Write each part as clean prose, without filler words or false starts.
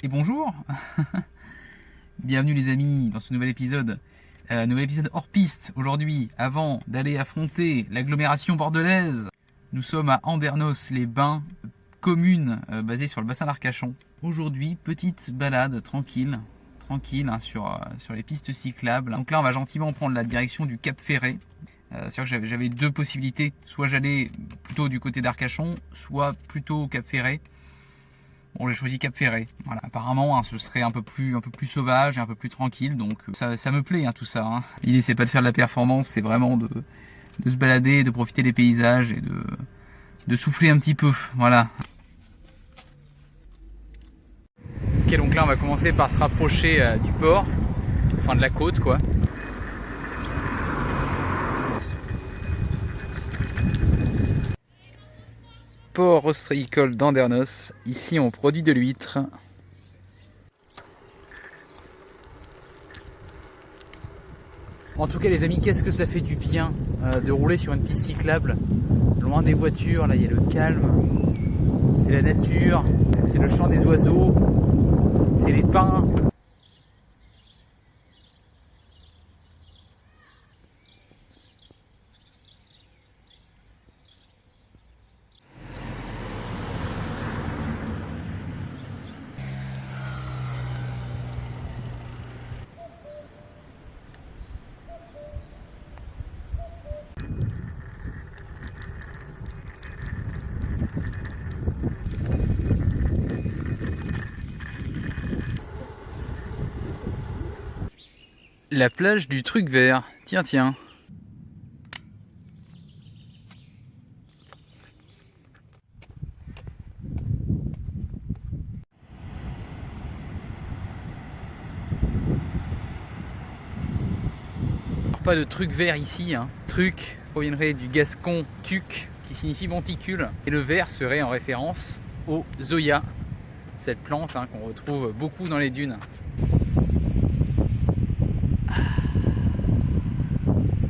Et bonjour. Bienvenue les amis dans ce nouvel épisode hors piste. Aujourd'hui, avant d'aller affronter l'agglomération bordelaise, nous sommes à Andernos, les bains, commune basée sur le bassin d'Arcachon. Aujourd'hui, petite balade tranquille hein, sur les pistes cyclables. Donc là, on va gentiment prendre la direction du Cap Ferret. C'est sûr que j'avais deux possibilités, soit j'allais plutôt du côté d'Arcachon, soit plutôt au Cap Ferret. Bon, j'ai choisi Cap Ferret. Voilà, apparemment, hein, ce serait un peu plus sauvage et un peu plus tranquille, donc ça me plaît, hein, tout ça. Hein. L'idée, c'est pas de faire de la performance, c'est vraiment de se balader, de profiter des paysages et de souffler un petit peu. Voilà. Ok, donc là, on va commencer par se rapprocher du port, enfin de la côte, quoi. Port ostréicole d'Andernos. Ici, on produit de l'huître. En tout cas, les amis, qu'est-ce que ça fait du bien de rouler sur une piste cyclable, loin des voitures. Là, il y a le calme, c'est la nature, c'est le chant des oiseaux, c'est les pins. La plage du truc vert. Tiens. Pas de truc vert ici, hein. Truc proviendrait du gascon tuc, qui signifie monticule, et le vert serait en référence au zoya, cette plante hein, qu'on retrouve beaucoup dans les dunes.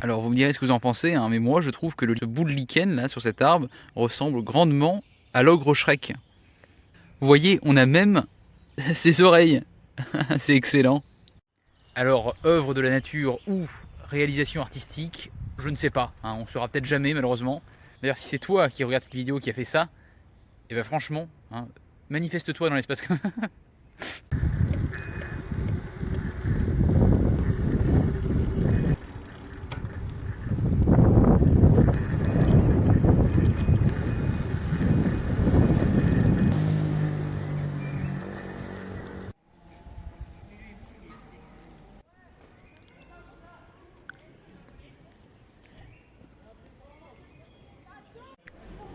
Alors vous me direz ce que vous en pensez, hein, mais moi je trouve que le bout de lichen là sur cet arbre ressemble grandement à l'ogre Shrek. Vous voyez, on a même ses oreilles, c'est excellent. Alors œuvre de la nature ou réalisation artistique, je ne sais pas, hein, on ne saura peut-être jamais malheureusement. D'ailleurs si c'est toi qui regarde cette vidéo qui a fait ça, et ben franchement, hein, manifeste-toi dans l'espace.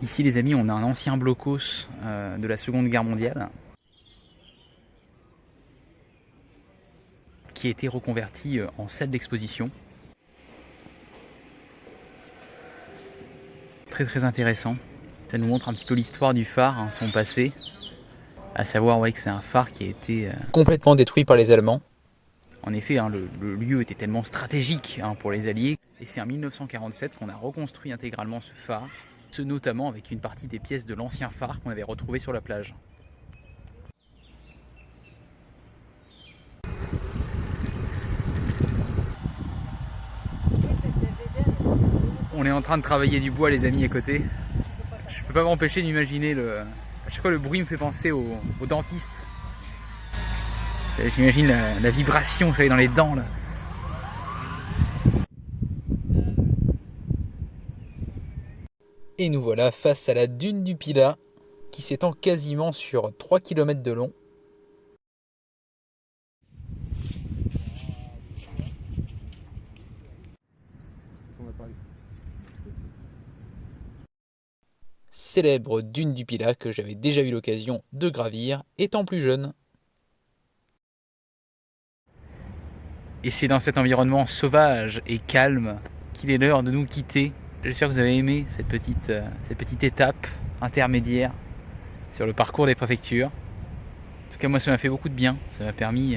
Ici les amis, on a un ancien blocos de la Seconde Guerre mondiale qui a été reconverti en salle d'exposition. Très intéressant. Ça nous montre un petit peu l'histoire du phare, hein, son passé. À savoir ouais, que c'est un phare qui a été complètement détruit par les Allemands. En effet, hein, le lieu était tellement stratégique hein, pour les Alliés. Et c'est en 1947 qu'on a reconstruit intégralement ce phare. Ce notamment avec une partie des pièces de l'ancien phare qu'on avait retrouvé sur la plage. On est en train de travailler du bois les amis à côté. Je peux pas m'empêcher d'imaginer à chaque fois le bruit me fait penser au dentiste. J'imagine la vibration, vous savez, dans les dents là. Et nous voilà face à la dune du Pilat, qui s'étend quasiment sur 3 km de long. Célèbre dune du Pilat que j'avais déjà eu l'occasion de gravir étant plus jeune. Et c'est dans cet environnement sauvage et calme qu'il est l'heure de nous quitter. J'espère que vous avez aimé cette petite étape intermédiaire sur le parcours des préfectures. En tout cas, moi, ça m'a fait beaucoup de bien. Ça m'a permis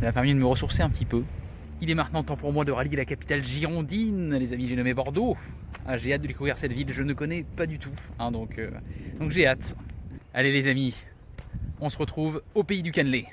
de me ressourcer un petit peu. Il est maintenant temps pour moi de rallier la capitale girondine, les amis, j'ai nommé Bordeaux. Ah, j'ai hâte de découvrir cette ville, je ne connais pas du tout, hein, donc j'ai hâte. Allez les amis, On se retrouve au pays du cannelé.